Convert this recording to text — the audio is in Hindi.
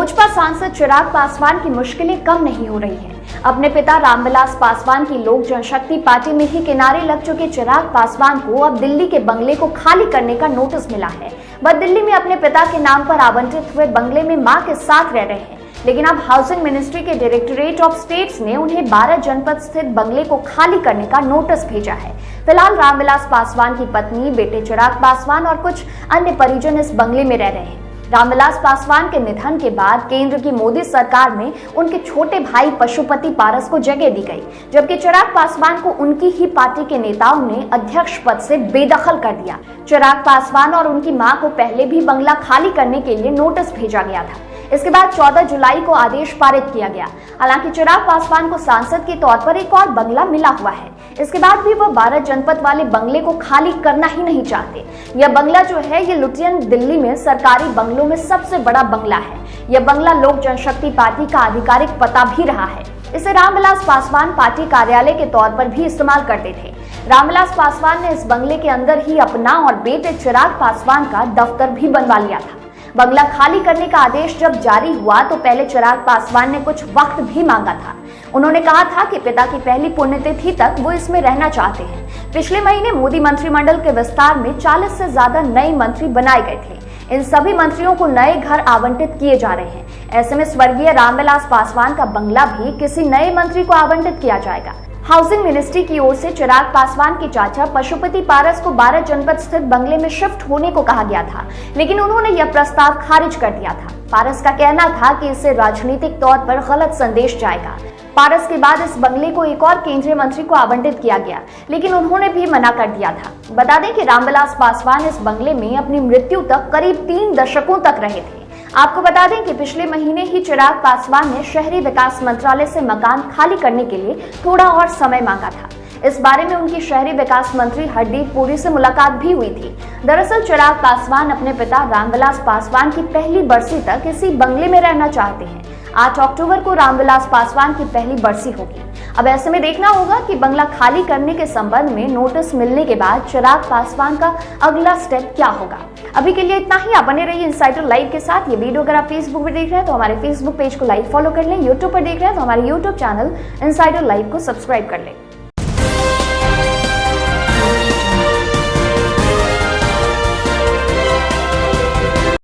लोजपा सांसद चिराग पासवान की मुश्किलें कम नहीं हो रही हैं। अपने पिता रामविलास पासवान की लोक जनशक्ति पार्टी में ही किनारे लग चुके चिराग पासवान को अब दिल्ली के बंगले को खाली करने का नोटिस मिला है। वह दिल्ली में अपने पिता के नाम पर आवंटित हुए बंगले में मां के साथ रह रहे हैं, लेकिन अब हाउसिंग मिनिस्ट्री के डायरेक्टरेट ऑफ स्टेट्स ने उन्हें 12 जनपद स्थित बंगले को खाली करने का नोटिस भेजा है। फिलहाल रामविलास पासवान की पत्नी, बेटे चिराग पासवान और कुछ अन्य परिजन इस बंगले में रह रहे हैं। रामविलास पासवान के निधन के बाद केंद्र की मोदी सरकार में उनके छोटे भाई पशुपति पारस को जगह दी गई, जबकि चिराग पासवान को उनकी ही पार्टी के नेताओं ने अध्यक्ष पद से बेदखल कर दिया। चिराग पासवान और उनकी मां को पहले भी बंगला खाली करने के लिए नोटिस भेजा गया था। इसके बाद 14 जुलाई को आदेश पारित किया गया। हालांकि चिराग पासवान को सांसद के तौर पर एक और बंगला मिला हुआ है। इसके बाद भी वह 12 जनपद वाले बंगले को खाली करना ही नहीं चाहते। यह बंगला जो है ये लुटियन दिल्ली में सरकारी बंगलों में सबसे बड़ा बंगला है। यह बंगला लोक जनशक्ति पार्टी का आधिकारिक पता भी रहा है। इसे रामविलास पासवान पार्टी कार्यालय के तौर पर भी इस्तेमाल करते थे। रामविलास पासवान ने इस बंगले के अंदर ही अपना और बेटे चिराग पासवान का दफ्तर भी बनवा लिया था। बंगला खाली करने का आदेश जब जारी हुआ तो पहले चिराग पासवान ने कुछ वक्त भी मांगा था। उन्होंने कहा था कि पिता की पहली पुण्यतिथि तक वो इसमें रहना चाहते हैं। पिछले महीने मोदी मंत्रिमंडल के विस्तार में 40 से ज्यादा नए मंत्री बनाए गए थे। इन सभी मंत्रियों को नए घर आवंटित किए जा रहे हैं। ऐसे में स्वर्गीय रामविलास पासवान का बंगला भी किसी नए मंत्री को आवंटित किया जाएगा। हाउसिंग मिनिस्ट्री की ओर से चिराग पासवान के चाचा पशुपति पारस को 12 जनपद स्थित बंगले में शिफ्ट होने को कहा गया था, लेकिन उन्होंने यह प्रस्ताव खारिज कर दिया था। पारस का कहना था कि इससे राजनीतिक तौर पर गलत संदेश जाएगा। पारस के बाद इस बंगले को एक और केंद्रीय मंत्री को आवंटित किया गया, लेकिन उन्होंने भी मना कर दिया था। बता दें कि रामविलास पासवान इस बंगले में अपनी मृत्यु तक करीब 3 दशकों तक रहे थे। आपको बता दें कि पिछले महीने ही चिराग पासवान ने शहरी विकास मंत्रालय से मकान खाली करने के लिए थोड़ा और समय मांगा था। इस बारे में उनकी शहरी विकास मंत्री हरदीप पुरी से मुलाकात भी हुई थी। दरअसल चिराग पासवान अपने पिता रामविलास पासवान की पहली बरसी तक इसी बंगले में रहना चाहते हैं। 8 अक्टूबर को रामविलास पासवान की पहली बरसी होगी। अब ऐसे में देखना होगा कि बंगला खाली करने के संबंध में नोटिस मिलने के बाद चिराग पासवान का अगला स्टेप क्या होगा। अभी के लिए इतना ही। आप बने रहिए इनसाइडर लाइव के साथ। ये वीडियो अगर आप फेसबुक पर देख रहे हैं तो हमारे फेसबुक पेज को लाइक फॉलो कर लें। यूट्यूब पर देख रहे हैं तो हमारे यूट्यूब चैनल इनसाइडर लाइव को सब्सक्राइब कर लें।